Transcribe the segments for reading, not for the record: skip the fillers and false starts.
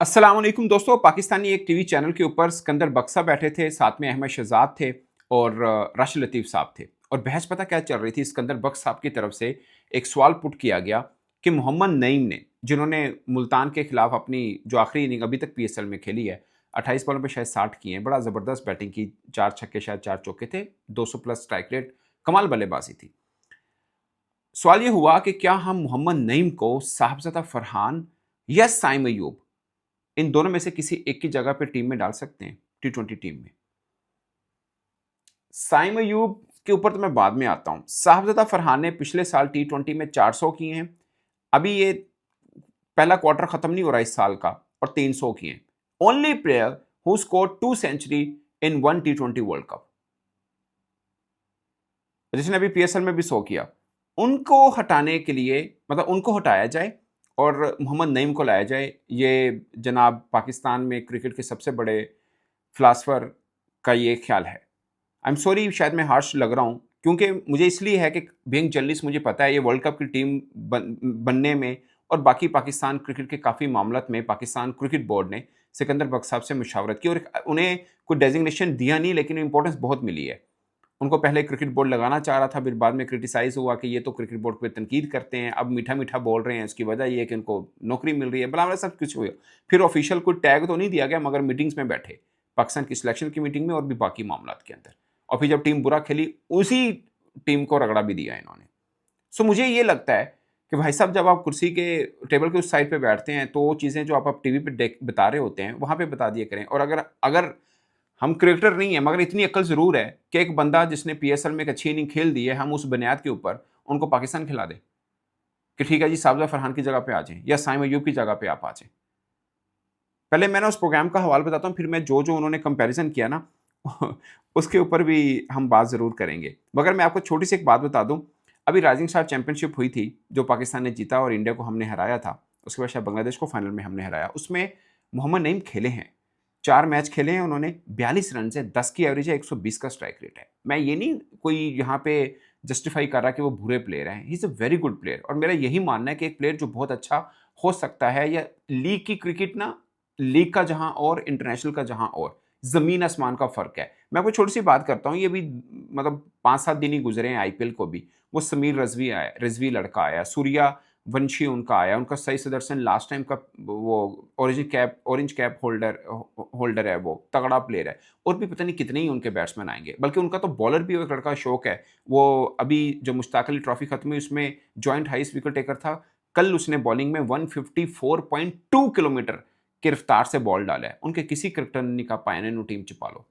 अस्सलाम वालेकुम दोस्तों। पाकिस्तानी एक टीवी चैनल के ऊपर सिकंदर बक्सा बैठे थे, साथ में अहमद शहजाद थे और राशिद लतीफ़ साहब थे। और बहस पता क्या चल रही थी, सिकंदर बक्स साहब की तरफ से एक सवाल पुट किया गया कि मोहम्मद नईम ने, जिन्होंने मुल्तान के खिलाफ अपनी जो आखिरी इनिंग अभी तक पीएसएल में खेली है, 28 बॉलों पे शायद 60 किए हैं, बड़ा ज़बरदस्त बैटिंग की, 4 छक्के शायद 4 चौके थे, 200 प्लस स्ट्राइक रेट, कमाल बल्लेबाजी थी। सवाल ये हुआ कि क्या हम मोहम्मद नईम को साहबजादा फरहान या साइम अयूब, इन दोनों में से किसी एक की जगह पे टीम में डाल सकते हैं, टी20 टीम में। साइम अयूब के ऊपर तो मैं बाद में आता हूं। साहबजादा फरहान ने पिछले साल टी20 में 400 किए हैं। अभी ये पहला क्वार्टर खत्म नहीं हो रहा इस साल का, और 300 किए हैं। Only player who scored 2 century in 1 टी20 वर्ल्ड कप, जिसने अभी पीएसएल में भी 100 किया। उनको हटाने के लिए, मतलब उनको हटाया जाए और मोहम्मद नईम को लाया जाए। ये जनाब पाकिस्तान में क्रिकेट के सबसे बड़े फिलासफर का ये ख्याल है। आई एम सॉरी, शायद मैं हार्श लग रहा हूँ, क्योंकि मुझे इसलिए है कि बीइंग जर्नलिस्ट मुझे पता है ये वर्ल्ड कप की टीम बनने में और बाकी पाकिस्तान क्रिकेट के काफ़ी मामलों में पाकिस्तान क्रिकेट बोर्ड ने सिकंदर बख्श साहब से मुशावरत की और उन्हें कोई डेजिग्नेशन दिया नहीं, लेकिन इंपॉर्टेंस बहुत मिली है। उनको पहले क्रिकेट बोर्ड लगाना चाह रहा था, फिर बाद में क्रिटिसाइज़ हुआ कि ये तो क्रिकेट बोर्ड पे तनकीद करते हैं, अब मीठा-मीठा बोल रहे हैं, इसकी वजह ये है कि उनको नौकरी मिल रही है, भला-वला सब कुछ हुआ। फिर ऑफिशियल कोई टैग तो नहीं दिया गया, मगर मीटिंग्स में बैठे, पाकिस्तान की सिलेक्शन की मीटिंग में और भी बाकी मामलात के अंदर। और फिर जब टीम बुरा खेली, उसी टीम को रगड़ा भी दिया इन्होंने। सो मुझे ये लगता है कि भाई साहब, जब आप कुर्सी के टेबल के उस साइड पे बैठते हैं, तो वो चीज़ें जो आप टीवी पे बता रहे होते हैं, वहाँ पे बता दिया करें। और अगर अगर हम क्रिकेटर नहीं है, मगर इतनी अक्ल ज़रूर है कि एक बंदा जिसने पीएसएल में एक अच्छी इनिंग खेल दी है, हम उस बुनियाद के ऊपर उनको पाकिस्तान खिला दें कि ठीक है जी, साबजा फरहान की जगह पे आ जाएँ या साइम अयूब की जगह पे आप आ जाएँ। पहले मैं ना उस प्रोग्राम का हवाला बताता हूँ, फिर मैं जो-जो उन्होंने कंपैरिज़न किया ना उसके ऊपर भी हम बात ज़रूर करेंगे। मगर मैं आपको छोटी-सी एक बात बता दूँ, अभी राइजिंग स्टार चैंपियनशिप हुई थी, जो पाकिस्तान ने जीता और इंडिया को हमने हराया था। उसके बाद शायद बांग्लादेश को फाइनल में हमने हराया। उसमें मोहम्मद नईम खेले हैं। 4 मैच खेले हैं उन्होंने, 42 रन है, 10 की एवरेज है, 120 का स्ट्राइक रेट है। मैं ये नहीं कोई यहाँ पे जस्टिफाई कर रहा कि वो बुरे प्लेयर हैं। He is a very good player, और मेरा यही मानना है कि एक प्लेयर जो बहुत अच्छा हो सकता है, या लीग की क्रिकेट ना, लीग का जहाँ और इंटरनेशनल का जहाँ और, ज़मीन आसमान का फ़र्क है। मैं आपको छोटी-सी बात करता हूँ, ये भी मतलब 5-7 दिन ही गुज़रे हैं आईपीएल को भी। वो समीर रिज़वी लड़का आया, सूर्यवंशी उनका आया, उनका सई सुदर्शन लास्ट टाइम का वो ऑरेंज कैप होल्डर है, वो तगड़ा प्लेयर है। और भी पता नहीं कितने ही उनके बैट्समैन आएँगे। बल्कि उनका तो बॉलर भी एक लड़का अशोक है, वो अभी जो मुश्ताक अली ट्रॉफ़ी खत्म हुई उसमें जॉइंट हाईएस्ट विकेट टेकर था। कल उसने बॉलिंग में 154.2 किलोमीटर की रफ्तार से बॉल डाला है। उनके किसी क्रिकेटर ने नहीं कहा पा इन्हू टीम च पा लो,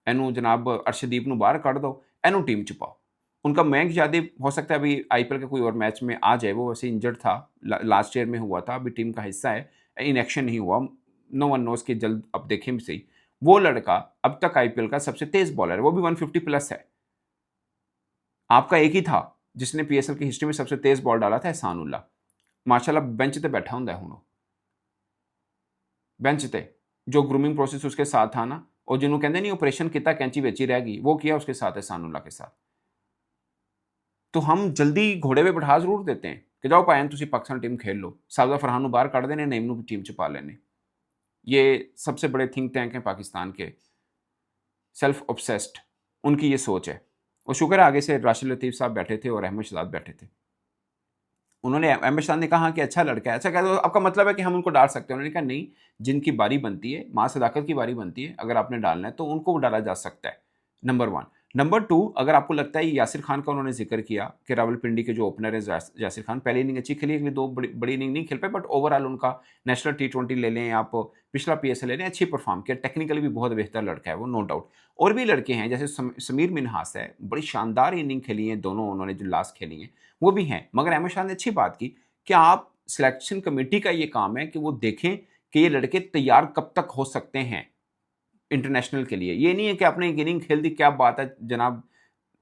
इन्हू जनाब अर्शदीप नू बाहर कढ़ दो, इन्हू टीम च पाओ। उनका मयंक यादव हो सकता है अभी आईपीएल के कोई और मैच में आ जाए, वो वैसे इंजर्ड था, लास्ट ईयर में हुआ था, अभी टीम का हिस्सा है, इन एक्शन नहीं हुआ। नो वन नोज़ कि जल्द अब देखें भी सही। वो लड़का अब तक आईपीएल का सबसे तेज़ बॉलर है, वो भी 150 प्लस है। आपका एक ही था जिसने पीएसएल की हिस्ट्री में सबसे तेज़ बॉल डाला था, एहसान उल्लाह। माशाल्लाह बेंच ते बैठा हुंदा है हुण वो। बेंच ते, जो ग्रूमिंग प्रोसेस उसके साथ था ना, और जिन्हों कहते नहीं ऑपरेशन किया कैंची विच ही रह गई, वो किया उसके साथ एहसानुल्लाह के साथ। तो हम जल्दी घोड़े पे बिठा ज़रूर देते हैं कि जाओ भाई तुसी पाकिस्तान टीम खेल लो, साबजा फरहान नू बाहर कढ़ देने, नईम नू टीम च पा लेने। ये सबसे बड़े थिंक टैंक हैं पाकिस्तान के, सेल्फ ऑब्सेस्ड, उनकी ये सोच है। और शुक्र है आगे से राशिद लतीफ़ साहब बैठे थे और अहमद शहजाद बैठे थे। उन्होंने, अहमद शहजाद ने कहा कि अच्छा लड़का है। अच्छा कहा तो आपका मतलब है कि हम उनको डाल सकते हैं? उन्होंने कहा नहीं, जिनकी बारी बनती है, माँ सदाकत की बारी बनती है, अगर आपने डालना है तो उनको डाला जा सकता है, नंबर 1। नंबर 2, अगर आपको लगता है यासिर खान का उन्होंने ज़िक्र किया कि रावलपिंडी के जो ओपनर है यासिर खान, पहली इनिंग अच्छी खेली, अगली 2 बड़ी इनिंग नहीं खेल पाए, बट ओवरऑल उनका नेशनल टी20 ले लें आप, पिछला पीएसएल ले लें, अच्छी परफॉर्म किया, टेक्निकली भी बहुत बेहतर लड़का है वो, नो डाउट। और भी लड़के हैं जैसे समीर मिन्हास है, बड़ी शानदार इनिंग खेली है दोनों उन्होंने जो लास्ट खेली हैं, वो भी हैं। मगर अहमद शाह ने अच्छी बात की कि आप सिलेक्शन कमेटी का ये काम है कि वो देखें कि ये लड़के तैयार कब तक हो सकते हैं इंटरनेशनल के लिए। ये नहीं है कि आपने एक इनिंग खेल दी, क्या बात है जनाब,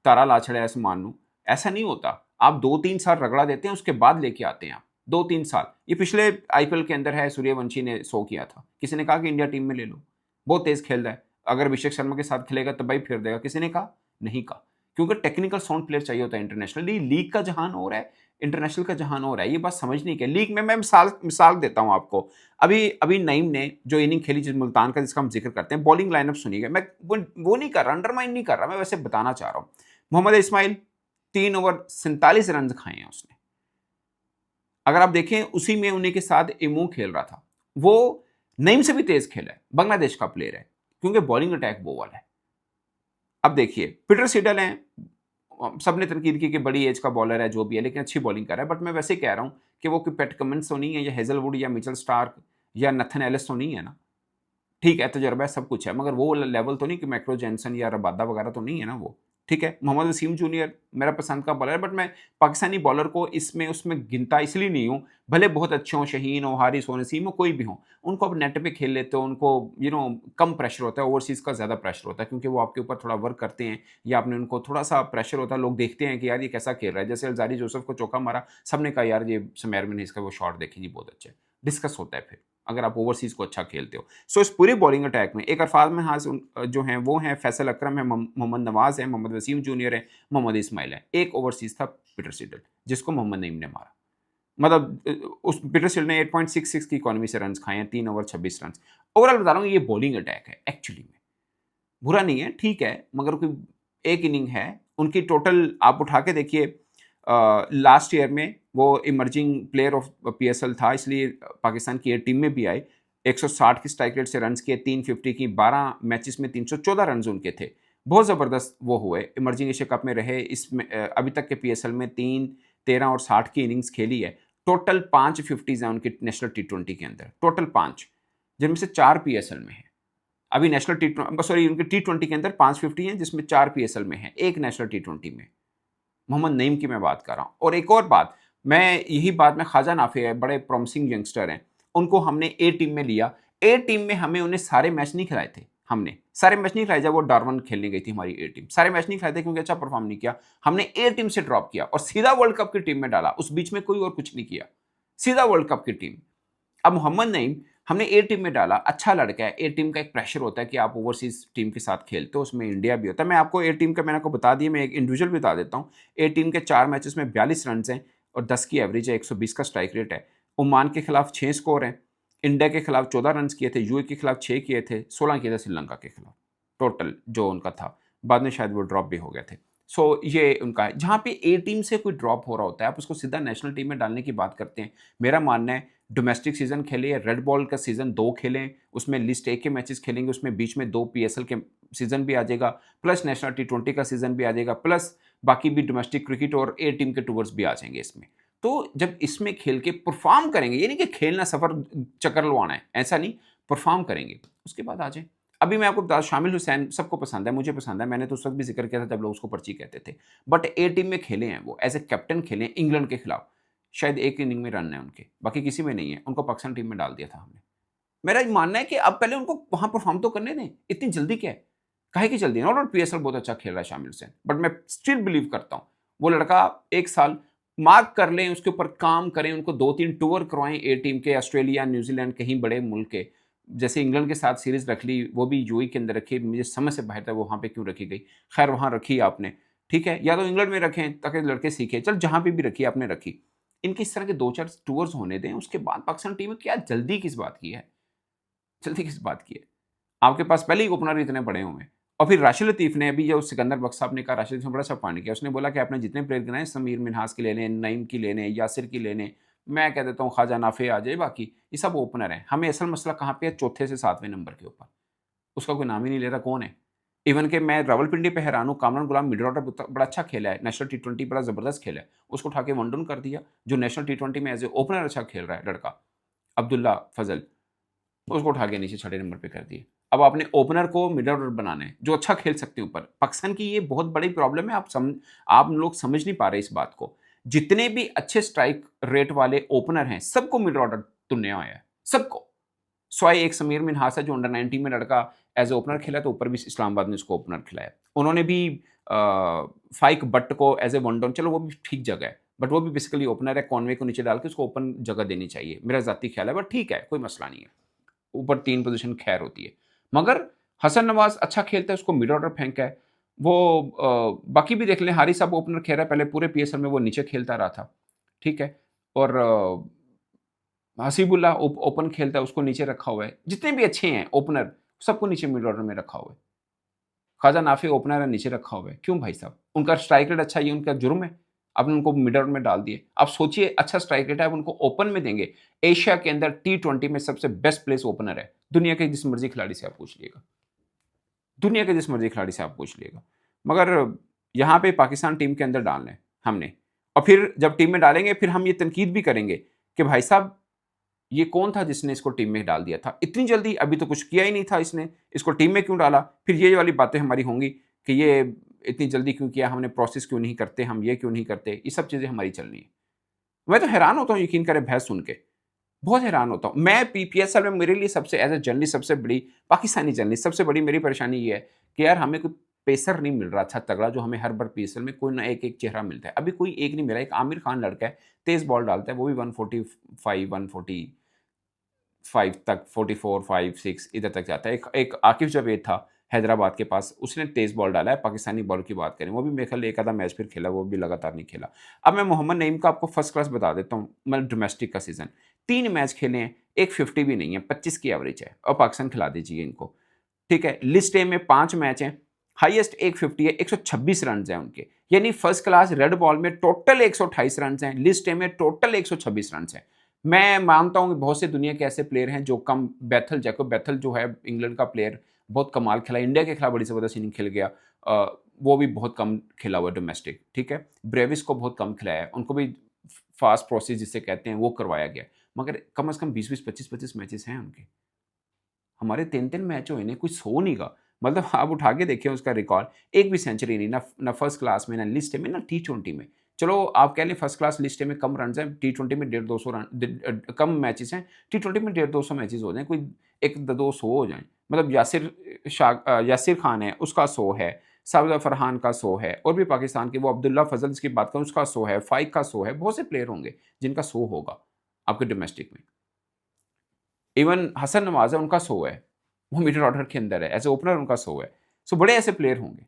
तारा ला छड़े आसमान नू, ऐसा नहीं होता। आप 2-3 साल रगड़ा देते हैं, उसके बाद लेके आते हैं आप, 2-3 साल। ये पिछले आईपीएल के अंदर है, सूर्यवंशी ने 100 किया था। किसी ने कहा कि इंडिया टीम में ले लो, बहुत तेज़ खेल रहा है, अगर अभिषेक शर्मा के साथ खेलेगा तबाही फेर देगा, किसी ने कहा? नहीं कहा। क्योंकि टेक्निकल साउंड प्लेयर चाहिए होता है इंटरनेशनली। लीग का जहान और है, इंटरनेशनल का जहान हो रहा है, ये बात समझने की। लीग में मैं मिसाल देता हूँ आपको। अभी अभी नईम ने जो इनिंग खेली जिस मुल्तान का, जिसका हम जिक्र करते हैं, बॉलिंग लाइनअप सुनिएगा। मैं वो नहीं कर रहा, अंडरमाइन नहीं कर रहा, मैं वैसे बताना चाह रहा हूँ। मोहम्मद इस्माइल 3 ओवर 47 रन खाए हैं उसने। अगर आप देखें उसी में उन्हीं के साथ इमू खेल रहा था, वो नईम से भी तेज खेला है, बांग्लादेश का प्लेयर है, क्योंकि बॉलिंग अटैक वो वाला है। अब देखिए पीटर सिडल हैं, सबने तनकीद की कि बड़ी एज का बॉलर है, जो भी है, लेकिन अच्छी बॉलिंग कर रहा है। बट मैं वैसे कह रहा हूं कि वो कोई पैट कमिंस तो नहीं है, या हेजलवुड या मिचेल स्टार्क या नथन एलिस तो नहीं है ना। ठीक है, तजुर्बा है, सब कुछ है, मगर वो लेवल तो नहीं कि मैक्रो जैनसन या रबादा वगैरह तो नहीं है ना वो। ठीक है, मोहम्मद वसीम जूनियर मेरा पसंद का बॉलर है, बट मैं पाकिस्तानी बॉलर को इसमें उसमें गिनता इसलिए नहीं हूँ, भले बहुत अच्छे हों, शहीन हो, हारिस हो, नसीम हो, कोई भी हो, उनको अब नेट पे खेल लेते हो, उनको कम प्रेशर होता है। ओवरसीज़ का ज़्यादा प्रेशर होता है, क्योंकि वो आपके ऊपर थोड़ा वर्क करते हैं, या आपने उनको थोड़ा सा प्रेशर होता है, लोग देखते हैं कि यार ये कैसा खेल रहा है। जैसे अलजारी जोसेफ को चौका मारा, सबने कहा यार ये समेर में इसका वो शॉट देखें जी, बहुत अच्छा है। डिस्कस होता है फिर अगर आप ओवरसीज़ को अच्छा खेलते हो। सो इस पूरी बॉलिंग अटैक में एक अरफाज में हाज जो हैं वो हैं फैसल अकरम है, मोहम्मद नवाज है, मोहम्मद वसीम जूनियर है, मोहम्मद इस्माइल है। एक ओवरसीज़ था पीटर सिडल, जिसको मोहम्मद नईम ने मारा। मतलब उस पीटर सिडल ने 8.66 की इकॉनमी से रन्स खाए हैं, 3 ओवर 26 रन। ओवरऑल बता रहा हूँ, ये बॉलिंग अटैक है एक्चुअली में। बुरा नहीं है, ठीक है, मगर कोई एक इनिंग है उनकी टोटल आप उठा के देखिए। लास्ट ईयर में वो इमर्जिंग प्लेयर ऑफ पीएसएल था, इसलिए पाकिस्तान की ए टीम में भी आए। 160 की स्ट्राइक रेट से रन्स किए, 350 की, 12 मैचेस में 314 रन उनके थे। बहुत ज़बरदस्त वो हुए, इमर्जिंग एशिया कप में रहे। इसमें अभी तक के पीएसएल में 3, 13 और 60 की इनिंग्स खेली है। टोटल 5 50s हैं उनकी नेशनल टी20 के अंदर, टोटल 5, जिनमें से 4 पीएसएल में है। अभी नेशनल उनके टी20 के अंदर 550 हैं, जिसमें 4 पीएसएल में है, एक नेशनल टी20 में। मोहम्मद नईम की मैं बात कर रहा हूँ। और एक और बात, मैं यही बात में ख्वाजा नाफे है, बड़े प्रॉमिसिंग यंगस्टर हैं, उनको हमने ए टीम में लिया। ए टीम में हमें उन्हें सारे मैच नहीं खिलाए थे, हमने सारे मैच नहीं खिलाए जब वो डार्वन खेलने गई थी हमारी ए टीम, सारे मैच नहीं खिलाए थे क्योंकि अच्छा परफॉर्म नहीं किया। हमने ए टीम से ड्रॉप किया और सीधा वर्ल्ड कप की टीम में डाला, उस बीच में कोई और कुछ नहीं किया, सीधा वर्ल्ड कप की टीम। अब मोहम्मद नईम हमने ए टीम में डाला, अच्छा लड़का है। ए टीम का एक प्रेशर होता है कि आप ओवरसीज टीम के साथ खेलते हो, उसमें इंडिया भी होता है। मैं आपको ए टीम का मैंने आपको बता दिया, मैं एक इंडिविजुअल बता देता हूँ। ए टीम के 4 मैचेस में 42 रन हैं और 10 की एवरेज है, 120 का स्ट्राइक रेट है। ओमान के खिलाफ 6 स्कोर हैं, इंडिया के खिलाफ 14 रन किए थे, यूए के खिलाफ 6 किए थे, 16 किए थे श्रीलंका के खिलाफ, टोटल जो उनका था। बाद में शायद वो ड्रॉप भी हो गए थे। सो ये उनका है। जहाँ पे ए टीम से कोई ड्रॉप हो रहा होता है, आप उसको सीधा नेशनल टीम में डालने की बात करते हैं। मेरा मानना है डोमेस्टिक सीजन खेले, रेड बॉल का सीजन 2 खेलें, उसमें लिस्ट ए के मैचेस खेलेंगे, उसमें बीच में 2 पीएसएल के सीजन भी आ जाएगा, प्लस नेशनल टी20 का सीजन भी आ जाएगा, प्लस बाकी भी डोमेस्टिक क्रिकेट और ए टीम के टूर्स भी आ जाएंगे इसमें। तो जब इसमें खेल के परफॉर्म करेंगे, ये नहीं कि खेलना सफर चक्कर लवाना है, ऐसा नहीं, परफॉर्म करेंगे, उसके बाद आ जाए। अभी मैं आपको बता, शामिल हुसैन सबको पसंद है, मुझे पसंद है, मैंने तो उस वक्त भी जिक्र किया था जब लोग उसको पर्ची कहते थे। बट ए टीम में खेले हैं वो, एज ए कैप्टन खेले इंग्लैंड के खिलाफ, शायद एक इनिंग में रन है उनके, बाकी किसी में नहीं है। उनको पाकिस्तान टीम में डाल दिया था हमने। मेरा ये मानना है कि अब पहले उनको वहां परफॉर्म तो करने दें, इतनी जल्दी क्या है, काहे की जल्दी है। और पीएसएल बहुत अच्छा खेल रहा है शामिल हुसैन, बट मैं स्टिल बिलीव करता हूँ वो लड़का 1 साल मार्क कर लें, उसके ऊपर काम करें, उनको 2-3 टूर करवाएं ए टीम के, ऑस्ट्रेलिया, न्यूजीलैंड, कहीं बड़े मुल्क के। जैसे इंग्लैंड के साथ सीरीज रख ली, वो भी यूएई के अंदर रखी, मुझे समझ से बाहर था वो वहां पे क्यों रखी गई। खैर वहां रखी आपने, ठीक है, या तो इंग्लैंड में रखें ताकि लड़के सीखे, चल जहां पे भी रखी आपने रखी। इनकी इस तरह के 2-4 टूर्स होने दें, उसके बाद पाकिस्तान टीम में क्या जल्दी किस बात की है, जल्दी किस बात की है। आपके पास पहले ही ओपनर इतने बड़े हुए हैं। और फिर राशिद लतीफ़ ने अभी जो सिकंदर बख्श साहब ने कहा, राशिद लतीफ़ ने बड़ा अच्छा पॉइंट किया। उसने बोला कि आपने जितने प्लेयर गिनाए, समीर मिन्हास की लेने, नईम की लेने, यासिर की लेने, मैं कह देता हूँ ख्वाजा नाफे आ जाए, बाकी ये सब ओपनर हैं। हमें असल मसला कहाँ पे है, चौथे से 7वें नंबर के ऊपर। उसका कोई नाम ही नहीं ले रहा, कौन है। इवन कि मैं रावलपिंडी पे हैरान हूँ, कामरान गुलाम मिडल ऑर्डर बड़ा अच्छा खेला है, नेशनल टी20 बड़ा ज़बरदस्त खेला है, उसको उठा के वन डाउन कर दिया। जो नेशनल टी20 में एज ए ओपनर अच्छा खेल रहा है लड़का, अब्दुल्ला फजल, उसको उठा के नीचे 6 नंबर पे कर दिए। अब आपने ओपनर को मिडल ऑर्डर बनाना है जो अच्छा खेल सकते हैं ऊपर। पाकिस्तान की ये बहुत बड़ी प्रॉब्लम है, आप लोग समझ नहीं पा रहे इस बात को। जितने भी अच्छे स्ट्राइक रेट वाले ओपनर हैं, सबको मिडल ऑर्डर तुन्ने आया है, सबको। स्वाई एक समीर मिन्हास है जो अंडर 19 में लड़का एज ए ओपनर खेला, तो ऊपर भी इस्लामाबाद ने उसको ओपनर खिलाया। उन्होंने भी फाइक बट को एज ए वन डाउन, चलो वो भी ठीक जगह है, बट वो भी बेसिकली ओपनर है, कॉनवे को नीचे डाल के उसको ओपन जगह देनी चाहिए, मेरा जाती ख्याल है, बट ठीक है, कोई मसला नहीं है। ऊपर 3 पोजीशन खैर होती है। मगर हसन नवाज अच्छा खेलता है, उसको मिड ऑर्डर फेंका है। वो बाकी भी देख लें, हारिस साहब ओपनर खेल रहा है, पहले पूरे पीएसएल में वो नीचे खेलता रहा था। ठीक है। और हसीबुल्ला ओपन खेलता है, उसको नीचे रखा हुआ है। जितने भी अच्छे हैं ओपनर, सबको नीचे मिड ऑर्डर में रखा हुआ है। ख्वाजा नाफी ओपनर है, नीचे रखा हुआ है। क्यों भाई साहब? उनका स्ट्राइक रेट अच्छा है, ये उनका जुर्म है? आपने उनको मिड ऑर्डर में डाल दिए। आप सोचिए, अच्छा स्ट्राइक रेट है, आप उनको ओपन में देंगे। एशिया के अंदर T20 में सबसे बेस्ट प्लेस ओपनर है। दुनिया के जिस मर्जी खिलाड़ी से आप पूछ लीजिएगा, दुनिया के जिस मर्जी खिलाड़ी से आप पूछ लीजिएगा। मगर यहाँ पे पाकिस्तान टीम के अंदर डालना है हमने, और फिर जब टीम में डालेंगे फिर हम ये तनकीद भी करेंगे कि भाई साहब ये कौन था जिसने इसको टीम में डाल दिया था इतनी जल्दी, अभी तो कुछ किया ही नहीं था इसने, इसको टीम में क्यों डाला? फिर ये वाली बातें हमारी होंगी कि ये इतनी जल्दी क्यों किया, हमने प्रोसेस क्यों नहीं करते, हम ये क्यों नहीं करते, ये सब चीज़ें हमारी चलनी है। मैं तो हैरान होता हूँ, यकीन करें, बहस सुन के बहुत हैरान होता हूँ मैं। PSL में मेरे लिए सबसे एज ए जर्नलिस्ट सबसे बड़ी, पाकिस्तानी जर्नलिस्ट, सबसे बड़ी मेरी परेशानी ये है कि यार हमें कोई पेसर नहीं मिल रहा अच्छा तगड़ा, जो हमें हर बार PSL में कोई ना एक एक चेहरा मिलता है। अभी कोई एक नहीं मिला। एक आमिर खान लड़का है, तेज बॉल डालता है, वो भी 145 145 तक, 44 5 6 इधर तक जाता है। एक आकिफ जावेद था हैदराबाद के पास, उसने तेज बॉल डाला है। पाकिस्तानी बॉल की बात करें, वो भी मेरे ख्याल एक आधा मैच फिर खेला, वो भी लगातार नहीं खेला। अब मैं मोहम्मद नईम का आपको फर्स्ट क्लास बता देता हूँ। मतलब डोमेस्टिक का सीजन 3 मैच खेले हैं, एक 50 भी नहीं है, 25 की एवरेज है, और पाकिस्तान खिला दीजिए इनको। ठीक है, लिस्ट ए में 5 मैच हैं, हाईएस्ट एक 50 है, 126 रन हैं उनके। यानी फर्स्ट क्लास रेड बॉल में टोटल 128 रन हैं, लिस्ट ए में टोटल 126 रन हैं। मैं मानता हूं कि बहुत से दुनिया के ऐसे प्लेयर हैं जो कम, बैथल, जैकोब बैथल जो है इंग्लैंड का प्लेयर, बहुत कमाल खेला, इंडिया के खिलाफ बड़ी ज़बरदस्त इनिंग खेल गया। वो भी बहुत कम खेला हुआ डोमेस्टिक। ठीक है, ब्रेविस को बहुत कम खिलाया है, उनको भी फास्ट प्रोसेस जिसे कहते हैं वो करवाया गया। मगर कम से कम 20-20 25-25 मैचेस हैं उनके। हमारे 3-3 मैच हुए हैं, कुछ हो नहीं गा। मतलब आप उठा के देखिए उसका रिकॉर्ड, एक भी सेंचुरी नहीं, ना फर्स्ट क्लास में, ना लिस्ट में, ना T20 में। चलो आप कह लें फर्स्ट क्लास लिस्ट में कम रन हैं, T20 में 150-200 रन, कम मैचेस हैं, T20 में 150-200 मैचेस हो जाएँ, कोई 1-200 हो जाएँ। मतलब यासिर खान है, उसका 100 है, साबिर फरहान का 100 है, और भी पाकिस्तान के वो अब्दुल्ला फजल जिसकी बात करूँ उसका 100 है, फाइक का 100 है, बहुत से प्लेयर होंगे जिनका 100 होगा आपके डोमेस्टिक में। इवन हसन नवाज है, उनका 100 है, वो मिडिल ऑर्डर के अंदर है, एज ए ओपनर उनका 100 है। सो बड़े ऐसे प्लेयर होंगे।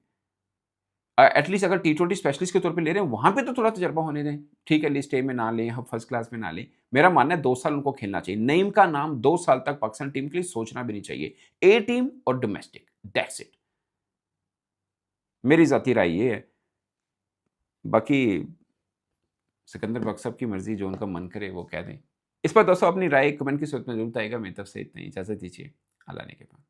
एटलीस्ट अगर T20 स्पेशलिस्ट के तौर पे ले रहे हैं, वहां पे तो थोड़ा तजर्बा होने दें। ठीक है, लिस्ट ए में ना लें, हम फर्स्ट क्लास में ना लें, मेरा मानना है 2 साल उनको खेलना चाहिए। नईम का नाम 2 साल तक पाकिस्तान टीम के लिए सोचना भी नहीं चाहिए। ए टीम और डोमेस्टिक, दैट्स इट। मेरी जाती राय ये है। बाकी सिकंदर बख्श साहब की मर्जी, जो उनका मन करे वो कह दें। इस पर दोस्तों अपनी राय कमेंट की सूरत में जरूर आएगा। मेरी तरफ से इतना ही, इजाजत दीजिए। अल्लाह ने के बाद।